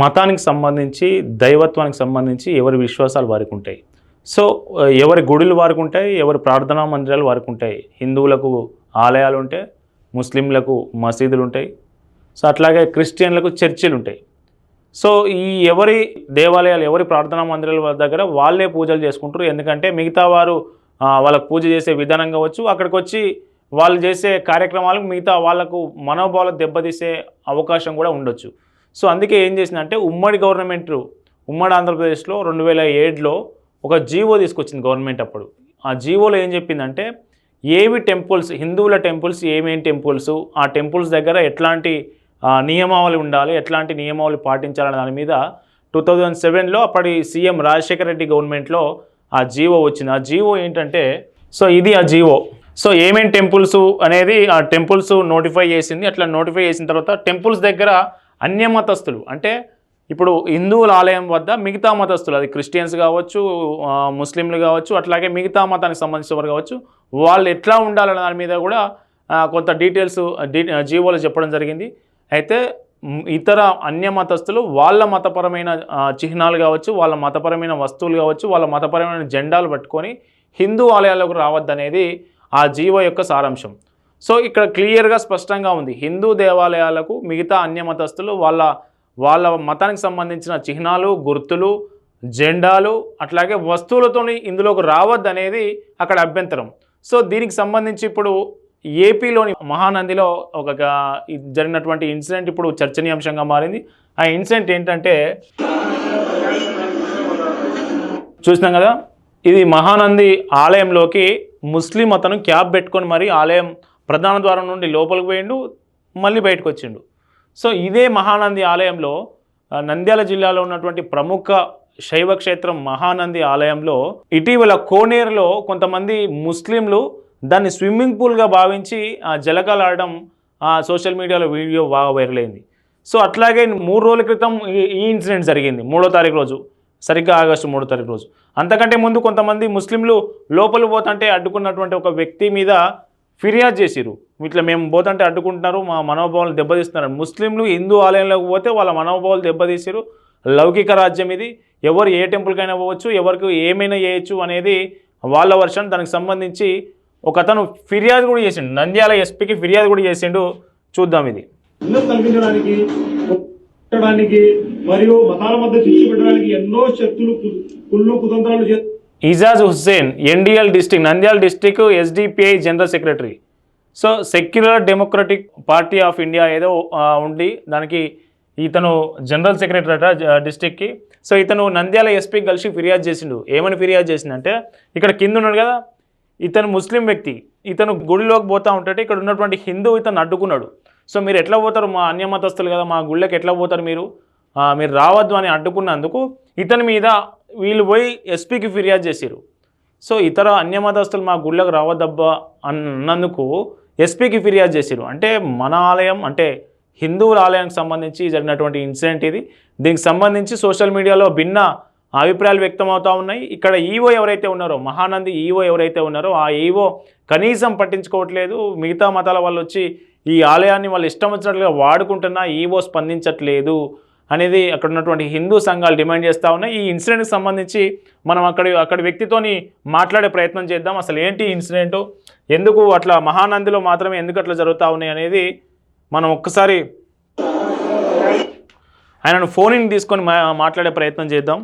మతానికి సంబంధించి, దైవత్వానికి సంబంధించి ఎవరి విశ్వాసాలు వారికి ఉంటాయి. సో ఎవరి గుడులు వారికి ఉంటాయి, ఎవరి ప్రార్థనా మందిరాలు వారికి ఉంటాయి. హిందువులకు ఆలయాలు ఉంటాయి, ముస్లింలకు మసీదులు ఉంటాయి, సో అట్లాగే క్రిస్టియన్లకు చర్చిలు ఉంటాయి. సో ఈ ఎవరి దేవాలయాలు, ఎవరి ప్రార్థనా మందిరాల దగ్గర వాళ్ళే పూజలు చేసుకుంటారు. ఎందుకంటే మిగతా వారు వాళ్ళకు పూజ చేసే విధానం కావచ్చు, అక్కడికి వచ్చి వాళ్ళు చేసే కార్యక్రమాలకు మిగతా వాళ్ళకు మనోభావాలు దెబ్బతీసే అవకాశం కూడా ఉండొచ్చు. సో అందుకే ఏం చేసిందంటే ఉమ్మడి ఆంధ్రప్రదేశ్లో 2007లో ఒక జీవో తీసుకొచ్చింది గవర్నమెంట్. అప్పుడు ఆ జీవోలో ఏం చెప్పిందంటే ఏవి టెంపుల్స్, హిందువుల టెంపుల్స్ ఏమేమి టెంపుల్స్, ఆ టెంపుల్స్ దగ్గర ఎట్లాంటి నియమావళి ఉండాలి, ఎట్లాంటి నియమావళి పాటించాలనే దాని మీద 2007లో అప్పటి సీఎం రాజశేఖర రెడ్డి గవర్నమెంట్లో ఆ జీవో వచ్చింది. ఆ జీవో ఏంటంటే, సో ఇది ఆ జీవో. సో ఏమేమి టెంపుల్స్ అనేది ఆ టెంపుల్స్ నోటిఫై చేసింది. అట్లా నోటిఫై చేసిన తర్వాత టెంపుల్స్ దగ్గర అన్యమతస్థులు, అంటే ఇప్పుడు హిందువుల ఆలయం వద్ద మిగతా మతస్థులు, అది క్రిస్టియన్స్ కావచ్చు, ముస్లింలు కావచ్చు, అట్లాగే మిగతా మతానికి సంబంధించిన వారు కావచ్చు, వాళ్ళు ఎట్లా ఉండాలనే దాని మీద కూడా కొంత డీటెయిల్స్ జీవోలో చెప్పడం జరిగింది. అయితే ఇతర అన్యమతస్థులు వాళ్ళ మతపరమైన చిహ్నాలు కావచ్చు, వాళ్ళ మతపరమైన వస్తువులు కావచ్చు, వాళ్ళ మతపరమైన జెండాలు పట్టుకొని హిందూ ఆలయాలకు రావద్దనేది ఆ జీవో యొక్క సారాంశం. సో ఇక్కడ క్లియర్గా స్పష్టంగా ఉంది, హిందూ దేవాలయాలకు మిగతా అన్యమతస్థులు వాళ్ళ మతానికి సంబంధించిన చిహ్నాలు, గుర్తులు, జెండాలు, అట్లాగే వస్తువులతో ఇందులోకి రావద్దనేది అక్కడ అభ్యంతరం. సో దీనికి సంబంధించి ఇప్పుడు ఏపీలోని మహానందిలో జరిగినటువంటి ఇన్సిడెంట్ ఇప్పుడు చర్చనీయాంశంగా మారింది. ఆ ఇన్సిడెంట్ ఏంటంటే చూసినాం కదా, ఇది మహానంది ఆలయంలోకి ముస్లిం అతను క్యాబ్ పెట్టుకొని మరి ఆలయం ప్రధాన ద్వారం నుండి లోపలికి పోయిండు, మళ్ళీ బయటకు వచ్చిండు. సో ఇదే మహానంది ఆలయంలో నంద్యాల జిల్లాలో ఉన్నటువంటి ప్రముఖ శైవ క్షేత్రం మహానంది ఆలయంలో ఇటీవల కోనేరులో కొంతమంది ముస్లింలు దాన్ని స్విమ్మింగ్ పూల్గా భావించి జలకాలాడడం సోషల్ మీడియాలో వీడియో బాగా వైరల్ అయింది. సో అట్లాగే 3 రోజుల క్రితం ఈ ఇన్సిడెంట్ జరిగింది, 3వ తారీఖు రోజు, సరిగ్గా ఆగస్టు 3వ తారీఖు రోజు. అంతకంటే ముందు కొంతమంది ముస్లింలు లోపలికి పోతుంటే అడ్డుకున్నటువంటి ఒక వ్యక్తి మీద ఫిర్యాదు చేసిరు, ఇట్లా మేము పోతుంటే అడ్డుకుంటున్నారు, మా మనోభావాలు దెబ్బతీస్తున్నారు. ముస్లింలు హిందూ ఆలయంలోకి పోతే వాళ్ళ మనోభావాలు దెబ్బతీసిరు. లౌకిక రాజ్యం ఇది, ఎవరు ఏ టెంపుల్కైనా పోవచ్చు, ఎవరికి ఏమైనా చేయొచ్చు అనేది వాళ్ళ వర్షన్. దానికి సంబంధించి ఒక అతను ఫిర్యాదు కూడా చేసిండు, నంద్యాల ఎస్పీకి ఫిర్యాదు కూడా చేసిండు. చూద్దాం ఇది. మరియు మతాల మధ్య చిచ్చు పెట్టడానికి ఎన్నో శక్తులు కుళ్ళు కుతంత్రాలు. Ijaz Hussain, NDL district, Nandyal district SDPI general secretary. So secular democratic party of India ఏదో ఉండి దానికి ఇతను జనరల్ సెక్రటరీ అట డిస్ట్రిక్ట్కి. సో ఇతను నంద్యాల ఎస్పీకి కలిసి ఫిర్యాదు చేసిండు. ఏమని ఫిర్యాదు చేసిందంటే, ఇక్కడ కింద ఉన్నాడు కదా ఇతను ముస్లిం వ్యక్తి, ఇతను గుడిలోకి పోతూ ఉంటే ఇక్కడ ఉన్నటువంటి హిందూ ఇతను అడ్డుకున్నాడు. సో మీరు ఎట్లా పోతారు, మా అన్యమతస్తులు కదా, మా గుళ్ళకి ఎట్లా పోతారు మీరు రావద్దు అని అడ్డుకున్నందుకు ఇతని మీద వీళ్ళు పోయి ఎస్పీకి ఫిర్యాదు చేశారు. సో ఇతర అన్యమతస్తులు మా గుళ్ళకు రావద్దబ్బా అన్నందుకు ఎస్పీకి ఫిర్యాదు చేశారు. అంటే మన ఆలయం, అంటే హిందువుల ఆలయానికి సంబంధించి జరిగినటువంటి ఇన్సిడెంట్ ఇది. దీనికి సంబంధించి సోషల్ మీడియాలో భిన్న అభిప్రాయాలు వ్యక్తమవుతూ ఉన్నాయి. ఇక్కడ ఈవో ఎవరైతే ఉన్నారో, మహానంది ఈవో ఎవరైతే ఉన్నారో ఆ ఈవో కనీసం పట్టించుకోవట్లేదు. మిగతా మతాల వాళ్ళు వచ్చి ఈ ఆలయాన్ని వాళ్ళు ఇష్టం వచ్చినట్లుగా వాడుకుంటున్నా ఈవో స్పందించట్లేదు అనేది అక్కడ ఉన్నటువంటి హిందూ సంఘాలు డిమాండ్ చేస్తూ ఉన్నాయి. ఈ ఇన్సిడెంట్కి సంబంధించి మనం అక్కడి వ్యక్తితోని మాట్లాడే ప్రయత్నం చేద్దాం. అసలు ఏంటి ఇన్సిడెంటు, ఎందుకు అట్లా మహానందిలో మాత్రమే ఎందుకు అట్లా జరుగుతూ ఉన్నాయి అనేది మనం ఒక్కసారి ఆయనను ఫోన్ తీసుకొని మాట్లాడే ప్రయత్నం చేద్దాం.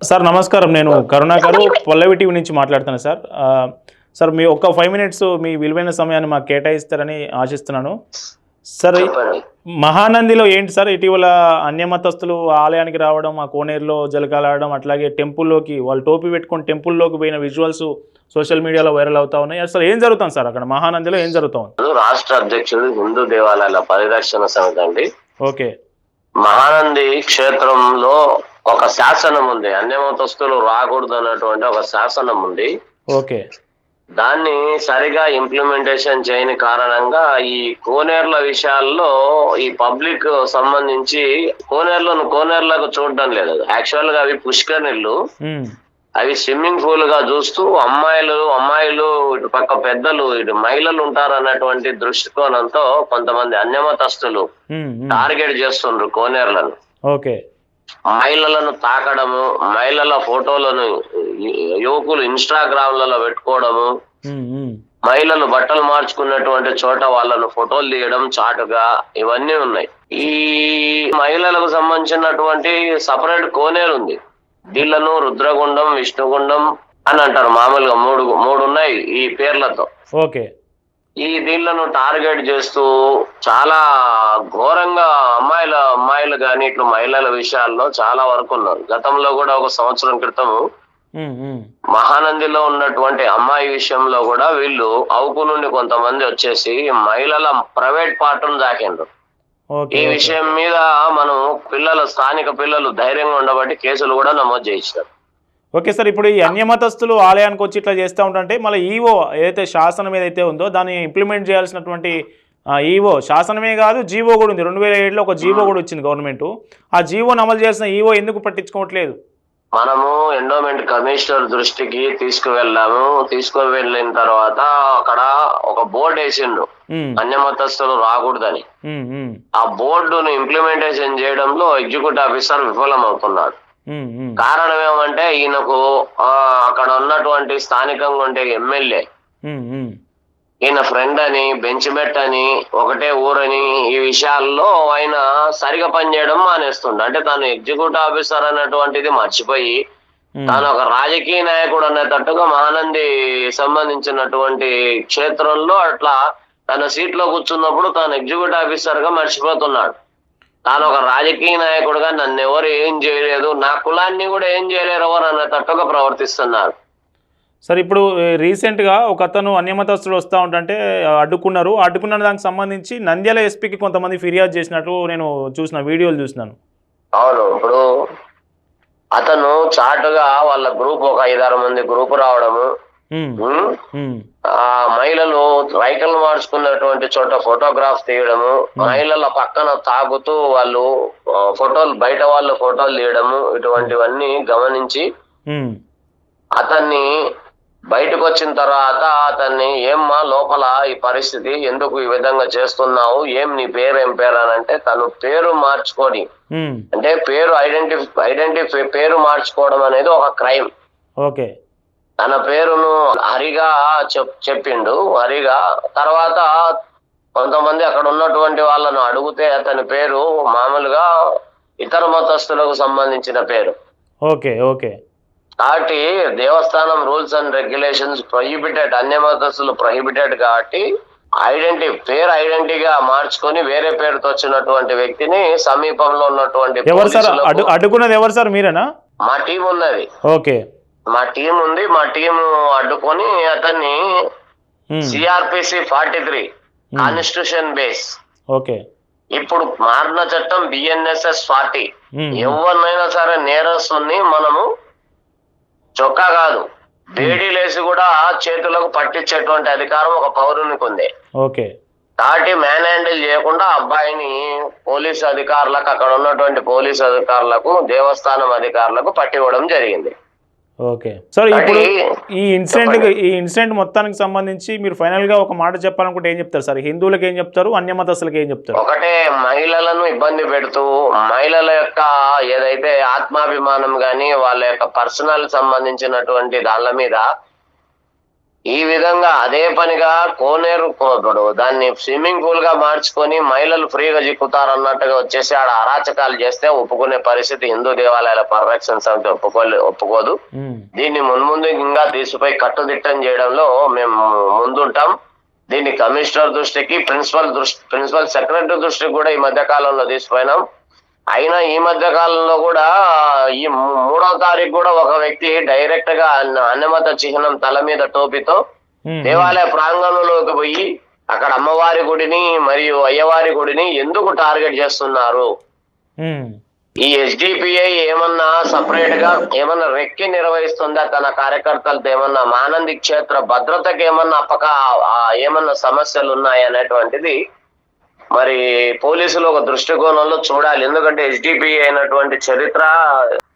సార్ నమస్కారం, నేను కరుణాకర్ పల్లవి టీవీ నుంచి మాట్లాడుతున్నాను సార్. సార్ మీ ఒక 5 మినిట్స్ మీ విలువైన సమయాన్ని మాకు కేటాయిస్తారని ఆశిస్తున్నాను. సార్ మహానందిలో ఏంటి సార్ ఇటీవల అన్యమతస్తులు ఆలయానికి రావడం, ఆ కోనేరులో జలకాలాడడం, అట్లాగే టెంపుల్లోకి వాళ్ళు టోపీ పెట్టుకొని టెంపుల్లోకి పోయిన విజువల్స్ సోషల్ మీడియాలో వైరల్ అవుతా ఉన్నాయి. అసలు ఏం జరుగుతుంది సార్ అక్కడ మహానందిలో, ఏం జరుగుతుంది? రాష్ట్ర అధ్యక్షుడు హిందూ దేవాలయాల పరిరక్షణ సమితి అండి. ఓకే. మహానంది క్షేత్రంలో ఒక శాసనం ఉంది, అన్యమతస్తులు రాకూడదు అన్నటువంటి ఒక శాసనం ఉంది. ఓకే. దాన్ని సరిగా ఇంప్లిమెంటేషన్ చేయని కారణంగా ఈ కోనేర్ల విషయాల్లో ఈ పబ్లిక్ సంబంధించి కోనేర్లకు చూడడం లేదు. యాక్చువల్ గా అవి పుష్కరిణులు, అవి స్విమ్మింగ్ పూల్ గా చూస్తూ అమ్మాయిలు ఇటు పక్క పెద్దలు ఇటు మహిళలు ఉంటారు అన్నటువంటి దృష్టికోణంతో కొంతమంది అన్యమతస్తులు టార్గెట్ చేస్తుండ్రు కోనేరులను. ఓకే. మహిళలను తాకడము, మహిళల ఫోటోలను యువకులు ఇన్స్టాగ్రామ్లలో పెట్టుకోవడము, మహిళలు బట్టలు మార్చుకున్నటువంటి చోట వాళ్ళను ఫోటోలు తీయడం చాటుగా, ఇవన్నీ ఉన్నాయి. ఈ మహిళలకు సంబంధించినటువంటి సపరేట్ కోనేరు ఉంది. దీళ్లను రుద్రగుండం, విష్ణుగుండం అని అంటారు. మామూలుగా మూడు ఉన్నాయి ఈ పేర్లతో. ఓకే. ఈ దీళ్లను టార్గెట్ చేస్తూ చాలా ఘోరంగా అమ్మాయిలు కానీ ఇట్లా మహిళల విషయాల్లో చాలా వరకు ఉన్నారు. గతంలో కూడా ఒక సంవత్సరం క్రితం మహానందిలో ఉన్నటువంటి అమ్మాయి విషయంలో కూడా వీళ్ళు అవుకు నుండి కొంతమంది వచ్చేసి మహిళల ప్రైవేట్ పార్ట్ను దాకిండ్రు. ఈ విషయం మీద మనం స్థానిక పిల్లలు ధైర్యంగా ఉండబట్టి కేసులు కూడా నమోదు చేయించారు. ఓకే సార్, ఇప్పుడు ఈ అన్యమతస్తులు ఆలయానికి వచ్చి ఇట్లా చేస్తూ ఉంటుంటే మళ్ళీ ఈవో ఏదైతే శాసనం ఏదైతే ఉందో దాన్ని ఇంప్లిమెంట్ చేయాల్సినటువంటి ఈవో శాసనమే కాదు జీవో కూడా ఉంది. 2007లో ఒక జీవో కూడా వచ్చింది గవర్నమెంట్. ఆ జీవోని అమలు చేసిన ఈవో ఎందుకు పట్టించుకోవట్లేదు? మనము ఎండోమెంట్ కమిషనర్ దృష్టికి తీసుకువెళ్ళిన తర్వాత అక్కడ ఒక బోర్డు వేసిండు అన్యమతస్తులు రాకూడదని. ఆ బోర్డును ఇంప్లిమెంటేషన్ చేయడంలో ఎగ్జిక్యూటివ్ ఆఫీసర్ విఫలం అవుతున్నాడు. కారణం ఏమంటే ఈయనకు అక్కడ ఉన్నటువంటి స్థానికంగా ఉండే ఎమ్మెల్యే ఈయన ఫ్రెండ్ అని, బెంచ్మెట్ అని, ఒకటే ఊరని, ఈ విషయాల్లో ఆయన సరిగా పనిచేయడం మానేస్తుండే. అంటే తాను ఎగ్జిక్యూటివ్ ఆఫీసర్ అన్నటువంటిది మర్చిపోయి తాను ఒక రాజకీయ నాయకుడు అనేటట్టుగా మహానంది సంబంధించినటువంటి క్షేత్రంలో అట్లా తన సీట్లో కూర్చున్నప్పుడు తాను ఎగ్జిక్యూటివ్ ఆఫీసర్ గా మర్చిపోతున్నాడు. తాను ఒక రాజకీయ నాయకుడుగా నన్ను ఎవరు ఏం చేయలేదు, నా కులాన్ని కూడా ఏం చేయలేరు ఎవరు అనేటట్టుగా ప్రవర్తిస్తున్నారు. సార్, ఇప్పుడు రీసెంట్గా ఒక అతను అన్యమతస్తులు వస్తూ ఉంటే అడ్డుకున్న దానికి సంబంధించి నంద్యాల ఎస్పీకి కొంతమంది ఫిర్యాదు చేసినట్టు నేను వీడియోలు చూసినాను. అవును, ఇప్పుడు అతను చాటుగా వాళ్ళ గ్రూప్ ఒక 5-6 మంది గ్రూప్ రావడము, ఆ మహిళలు రైకలు మార్చుకున్నటువంటి చోట ఫోటోగ్రాఫ్ తీయడము, మహిళల పక్కన తాగుతూ వాళ్ళు బయట వాళ్ళు ఫోటోలు తీయడము, ఇటువంటివన్నీ గమనించి అతన్ని బయటకు వచ్చిన తర్వాత అతన్ని ఏమ్మా లోపల ఈ పరిస్థితి ఎందుకు ఈ విధంగా చేస్తున్నావు, నీ పేరు ఏం పేరు అని అంటే తను పేరు మార్చుకొని, అంటే పేరు మార్చుకోవడం అనేది ఒక క్రైమ్. ఓకే. తన పేరును హరిగా చెప్పిండు. హరిగా తర్వాత కొంతమంది అక్కడ ఉన్నటువంటి వాళ్ళను అడిగితే అతని పేరు మామూలుగా ఇతర మతస్థులకు సంబంధించిన పేరు. ఓకే. ఓకే. కాబట్టి దేవస్థానం రూల్స్ అండ్ రెగ్యులేషన్స్ ప్రొహిబిటెడ్, అన్యమతస్తులు ప్రొహిబిటెడ్ కాబట్టి ఐడెంటిటీగా మార్చుకొని వేరే పేరుతో వచ్చినటువంటి వ్యక్తిని సమీపంలో ఉన్నటువంటి అడ్డుకున్నది ఎవరు సార్? మీరేనా? మా టీం ఉన్నది. ఓకే. మా టీం ఉంది. మా టీం అడ్డుకొని అతన్ని సిఆర్పిసి 43 కాన్స్టిట్యూషన్ బేస్, ఓకే, ఇప్పుడు మారిన చట్టం బిఎన్ఎస్ఎస్ 40, ఎవరినైనా సరే నేరస్తుని మనము చొక్కా కాదు బేడీలేసి కూడా చేతులకు పట్టించేటువంటి అధికారం ఒక పౌరునికి ఉంది. ఓకే. కాబట్టి మ్యాన్ హ్యాండిల్ చేయకుండా అబ్బాయిని పోలీసు అధికారులకు, అక్కడ ఉన్నటువంటి పోలీసు అధికారులకు, దేవస్థానం అధికారులకు పట్టివ్వడం జరిగింది. ఓకే సార్, ఇప్పుడు ఈ ఇన్సిడెంట్ మొత్తానికి సంబంధించి మీరు ఫైనల్ గా ఒక మాట చెప్పాలనుకుంటే ఏం చెప్తారు సార్? హిందువులకు ఏం చెప్తారు, అన్యమతస్తులకు ఏం చెప్తారు? ఒకటే, మహిళలను ఇబ్బంది పెడుతూ మహిళల యొక్క ఏదైతే ఆత్మాభిమానం గాని వాళ్ళ యొక్క పర్సనల్ సంబంధించినటువంటి దాళ్ళ మీద ఈ విధంగా అదే పనిగా కోనేరు దాన్ని స్విమ్మింగ్ పూల్ గా మార్చుకొని మహిళలు ఫ్రీగా చిక్కుతారన్నట్టుగా వచ్చేసి ఆడ అరాచకాలు చేస్తే ఒప్పుకునే పరిస్థితి హిందూ దేవాలయాల పరిరక్షణ సమితి ఒప్పుకోదు. దీన్ని మున్ముందు ఇంకా తీసిపోయి కట్టుదిట్టం చేయడంలో మేము ముందుంటాం. దీన్ని కమిషనర్ దృష్టికి, ప్రిన్సిపల్ సెక్రటరీ దృష్టికి కూడా ఈ మధ్య కాలంలో తీసుకుపోయినాం. అయినా ఈ మధ్య కాలంలో కూడా ఈ 3వ తారీఖు కూడా ఒక వ్యక్తి డైరెక్ట్ గా అన్నమత చిహ్నం తల మీద టోపీతో దేవాలయ ప్రాంగణంలోకి పోయి అక్కడ అమ్మవారి గుడిని మరియు అయ్యవారి గుడిని ఎందుకు టార్గెట్ చేస్తున్నారు, ఈ ఎస్డిపిఐ ఏమన్నా సపరేట్ గా ఏమన్నా రెక్కి నిర్వహిస్తుందా తన కార్యకర్తలతో, ఏమన్నా మానంది క్షేత్ర భద్రతకి ఏమన్నా సమస్యలు ఉన్నాయనేటువంటిది మరి పోలీసులు ఒక దృష్టికోణంలో చూడాలి. ఎందుకంటే ఎస్డిపిఐ అయినటువంటి చరిత్ర,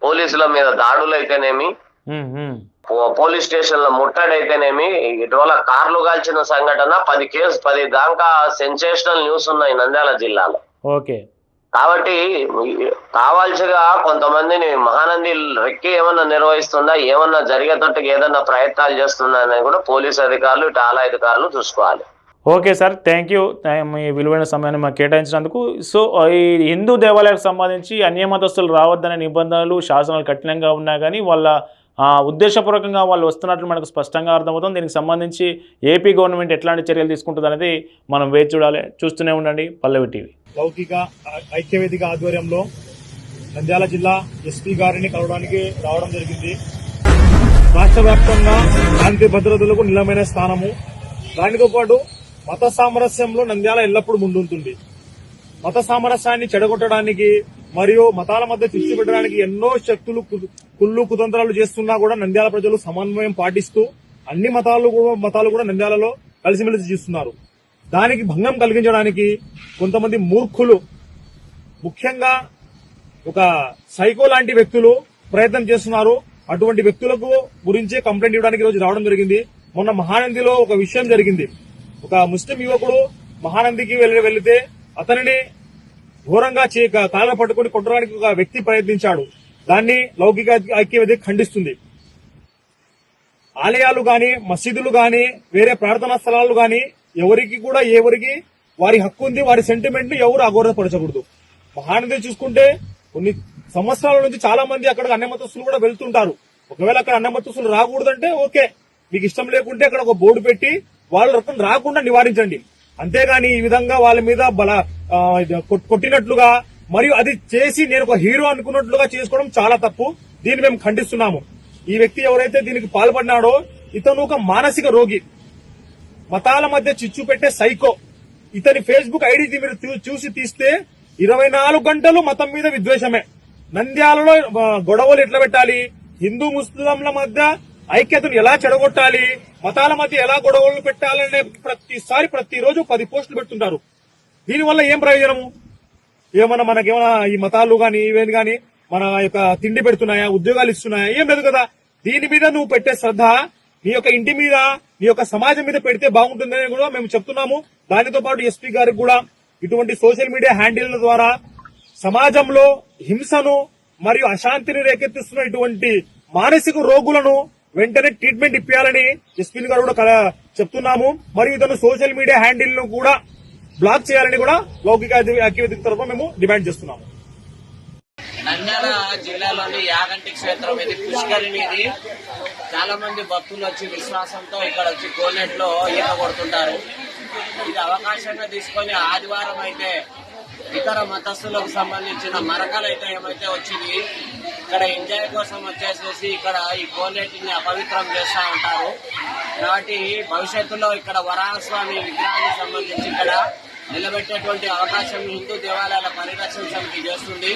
పోలీసుల మీద దాడులు అయితేనేమి, పోలీస్ స్టేషన్ల ముట్టడైతేనేమి, ఇటీవల కార్లు కాల్చిన సంఘటన 10 దాకా సెన్సేషనల్ న్యూస్ ఉన్నాయి నంద్యాల జిల్లాలో. ఓకే. కాబట్టి కావాల్సిగా కొంతమందిని మహానంది రెక్కి ఏమన్నా నిర్వహిస్తుందా, ఏమన్నా జరిగేటట్టుగా ఏదన్నా ప్రయత్నాలు చేస్తుందా అనేది కూడా పోలీస్ అధికారులు, ఇటు ఆలయ అధికారులు చూసుకోవాలి. ఓకే సార్, థ్యాంక్ యూ మీ విలువైన సమయాన్ని మాకు కేటాయించినందుకు. సో ఈ హిందూ దేవాలయాలకు సంబంధించి అన్యమతస్తులు రావద్దనే నిబంధనలు, శాసనాలు కఠినంగా ఉన్నా కానీ వాళ్ళ ఉద్దేశపూర్వకంగా వాళ్ళు వస్తున్నట్లు మనకు స్పష్టంగా అర్థమవుతుంది. దీనికి సంబంధించి ఏపీ గవర్నమెంట్ ఎట్లాంటి చర్యలు తీసుకుంటుంది అనేది మనం వేచి చూడాలి. చూస్తూనే ఉండండి పల్లవి టీవీ. లౌకిక ఐక్యవేదిక ఆధ్వర్యంలో నంద్యాల జిల్లా ఎస్పీ గారిని కలవడానికి రావడం జరిగింది. రాష్ట్ర వ్యాప్తంగా శాంతి భద్రతలకు నిలమైన స్థానము. దానితో పాటు మత సామరస్యంలో నంద్యాల ఎల్లప్పుడూ ముందుంటుంది. మత సామరస్యాన్ని చెడగొట్టడానికి మరియు మతాల మధ్య చిచ్చు పెట్టడానికి ఎన్నో శక్తులు కుళ్ళు కుతంత్రాలు చేస్తున్నా కూడా నంద్యాల ప్రజలు సమన్వయం పాటిస్తూ అన్ని మతాలు కూడా నంద్యాలలో కలిసిమెలిసి జీస్తున్నారు. దానికి భంగం కలిగించడానికి కొంతమంది మూర్ఖులు, ముఖ్యంగా ఒక సైకో లాంటి వ్యక్తులు ప్రయత్నం చేస్తున్నారు. అటువంటి వ్యక్తులకు గురించే కంప్లైంట్ ఇవ్వడానికి ఈరోజు రావడం జరిగింది. మొన్న మహానందిలో ఒక విషయం జరిగింది. ఒక ముస్లిం యువకుడు మహానందికి వెళితే అతనిని ఘోరంగా కాళ్ళ పట్టుకుని కొట్టడానికి ఒక వ్యక్తి ప్రయత్నించాడు. దాన్ని లౌకిక ఐక్యవేదిక ఖండిస్తుంది. ఆలయాలు గాని, మసీదులు గాని, వేరే ప్రార్థనా స్థలాలు గాని ఎవరికి వారి హక్కు ఉంది. వారి సెంటిమెంట్ ని ఎవరు అగౌరవపరచకూడదు. మహానంది చూసుకుంటే కొన్ని సంవత్సరాల నుంచి చాలా మంది అక్కడ అన్యమతస్తులు కూడా వెళ్తుంటారు. ఒకవేళ అక్కడ అన్యమతస్తులు రాకూడదంటే ఓకే, మీకు ఇష్టం లేకుంటే అక్కడ ఒక బోర్డు పెట్టి వాళ్ళ రకం రాకుండా నివారించండి. అంతేగాని ఈ విధంగా వాళ్ళ మీద కొట్టినట్లుగా మరియు అది చేసి నేను ఒక హీరో అనుకున్నట్లుగా చేసుకోవడం చాలా తప్పు. దీన్ని మేము ఖండిస్తున్నాము. ఈ వ్యక్తి ఎవరైతే దీనికి పాల్పడినాడో ఇతను ఒక మానసిక రోగి, మతాల మధ్య చిచ్చు పెట్టే సైకో. ఇతని ఫేస్బుక్ ఐడి మీరు చూసి తీస్తే 24 గంటలు మతం మీద విద్వేషమే. నంద్యాలలో గొడవలు ఎట్లా పెట్టాలి, హిందూ ముస్లింల మధ్య ఐక్యతను ఎలా చెడగొట్టాలి, మతాల మధ్య ఎలా గొడవలు పెట్టాలనే ప్రతిరోజు 10 పోస్టులు పెడుతుంటారు. దీనివల్ల ఏం ప్రయోజనము? మనకేమన్నా ఈ మతాలు గాని ఇవేం గాని మన యొక్క తిండి పెడుతున్నాయా, ఉద్యోగాలు ఇస్తున్నాయా? ఏం లేదు కదా. దీని మీద నువ్వు పెట్టే శ్రద్ధ నీ యొక్క ఇంటి మీద, నీ యొక్క సమాజం మీద పెడితే బాగుంటుందని కూడా మేము చెప్తున్నాము. దానితో పాటు ఎస్పీ గారికి కూడా ఇటువంటి సోషల్ మీడియా హ్యాండిళ్ల ద్వారా సమాజంలో హింసను మరియు అశాంతిని రేకెత్తిస్తున్న ఇటువంటి మానసిక రోగులను వెంటనే ట్రీట్మెంట్ ఇప్పించాలని ఎస్పీ గారు కూడా చెప్తున్నాము. మరియు ఇతను సోషల్ మీడియా హ్యాండిల్ ను కూడా బ్లాక్ చేయాలని కూడా లౌకిక ఐక్యవేదిక తరఫున మేము డిమాండ్ చేస్తున్నాము. నంద్యాల జిల్లాలోని యాగంటి క్షేత్రం ఇది పుష్కరిణి. ఇది చాలా మంది భక్తులు వచ్చి విశ్వాసంతో ఇక్కడ వచ్చి కోనేట్లో ఈత కొడుతుంటారు. ఇది అవకాశంగా తీసుకొని ఆదివారం అయితే ఇతర మతస్థులకు సంబంధించిన మరకలు అయితే ఏమైతే వచ్చింది ఇక్కడ ఎంజాయ్ కోసం వచ్చేసేసి ఇక్కడ ఈ కోనేటిని అపవిత్రం చేస్తా ఉంటారు. కాబట్టి భవిష్యత్తులో ఇక్కడ వరాహస్వామి విగ్రహానికి సంబంధించి ఇక్కడ నిలబెట్టేటువంటి అవకాశం హిందూ దేవాలయాల పరిరక్షణ సమితి చేస్తుంది.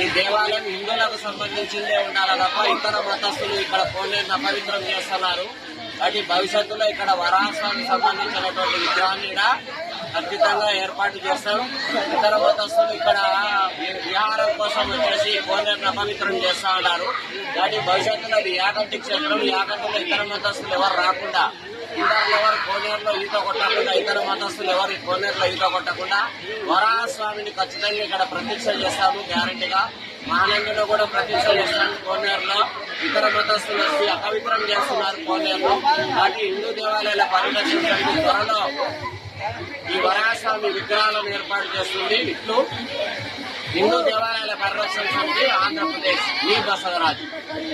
ఈ దేవాలయం హిందువులకు సంబంధించిందే ఉండాలి తప్ప ఇతర మతస్థులు ఇక్కడ కోనేటిని అపవిత్రం చేస్తున్నారు. కాబట్టి భవిష్యత్తులో ఇక్కడ వరాహస్వామికి సంబంధించినటువంటి విగ్రహాన్ని ఖచ్చితంగా ఏర్పాటు చేస్తాం. ఇతర మతస్థులు ఇక్కడ విహారం కోసం వచ్చేసి కోనేరును అపవిత్రం చేస్తా ఉన్నారు. కానీ భవిష్యత్తులో ఇది యాగంటి క్షేత్రం. యాగంటిలో ఇతర మతస్థులు ఎవరు రాకుండా, ఇతరులు ఎవరు కోనేరులో ఈత కొట్టకుండా, ఇతర మతస్థులు ఎవరు కోనేరులో ఈత కొట్టకుండా వరాహస్వామిని ఖచ్చితంగా ఇక్కడ ప్రతిష్ఠ చేస్తాము. గ్యారంటీగా మహానందిలో కూడా ప్రతిష్ఠ చేస్తాము. కోనేరులో ఇతర మతస్థులు వచ్చి అపవిత్రం చేస్తున్నారు కోనేరులో. కాబట్టి హిందూ దేవాలయాల పరిరక్షణ సమితి త్వరలో ఈ వరాహస్వామి విగ్రహాలను ఏర్పాటు చేస్తుంది. ఇట్లు హిందూ దేవాలయాల పరిరక్షణ సమితి ఆంధ్రప్రదేశ్. ఈ బసవరాజు.